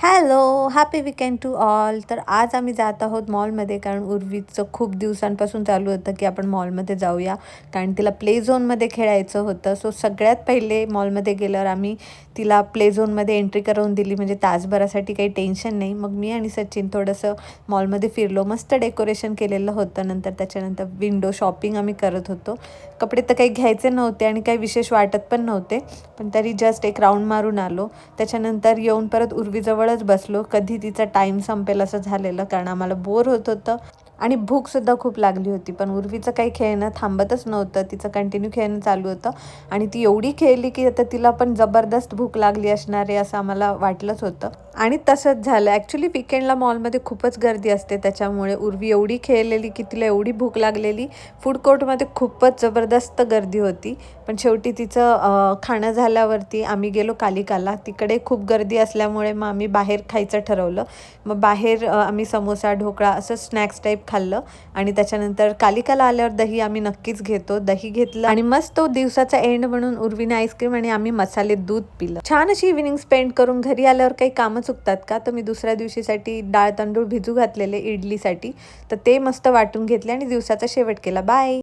Hello, happy weekend to all. तर आज आम्ही जात आहोत मॉलमध्ये, कारण उर्वीचं खूप दिवसांपासून चालू होतं की आपण मॉलमध्ये जाऊया, कारण तिला प्ले झोनमध्ये खेळायचं होतं. सो सगळ्यात पहिले मॉलमध्ये गेल्यावर आम्ही तिला प्ले झोनमध्ये एंट्री करून दिली, म्हणजे तासभरासाठी काही टेन्शन नाही. मग मी आणि सचिन थोडंसं मॉलमध्ये फिरलो. मस्त डेकोरेशन केलेलं होतं. त्याच्यानंतर विंडो शॉपिंग आम्ही करत होतो. कपडे तर काही घ्यायचे नव्हते आणि काही विशेष वाटत पण नव्हते, पण तरी जस्ट एक राऊंड मारून आलो. त्याच्यानंतर येऊन परत उर्वीजवळच बसलो. कधी तिचा टाईम संपेल असं झालेलं, कारण आम्हाला बोर होत होतं आणि भूकसुद्धा खूप लागली होती. पण उर्वीचं काही खेळणं थांबतच नव्हतं. तिचं कंटिन्यू खेळणं चालू होतं आणि ती एवढी खेळली की आता तिला पण जबरदस्त भूक लागली असणार आहे असं आम्हाला वाटलंच होतं. आणि तसंच झालं. ॲक्च्युली वीकेंडला मॉलमध्ये खूपच गर्दी असते, त्याच्यामुळे उर्वी एवढी खेळलेली की तिला एवढी भूक लागलेली. फूड कोर्टमध्ये खूपच जबरदस्त गर्दी होती. पण शेवटी तिचं खाणं झाल्यावरती आम्ही गेलो कालिकाला. तिकडे खूप गर्दी असल्यामुळे मग आम्ही बाहेर खायचं ठरवलं. मग बाहेर आम्ही समोसा, ढोकळा असं स्नॅक्स टाईप खाल्लं आणि त्याच्यानंतर कालिकाला आल्यावर दही आम्ही नक्कीच घेतो. दही घेतलं आणि मस्त तो दिवसाचा एंड म्हणून उर्वीने आईस्क्रीम आणि आम्ही मसाले दूध पिलं. छान अशी इव्हिनिंग स्पेंड करून घरी आल्यावर काही कामं चुकतात का? तर मी दुसऱ्या दिवशीसाठी डाळ तांदूळ भिजू घातलेले इडलीसाठी, तर ते मस्त वाटून घेतले आणि दिवसाचा शेवट केला. बाय.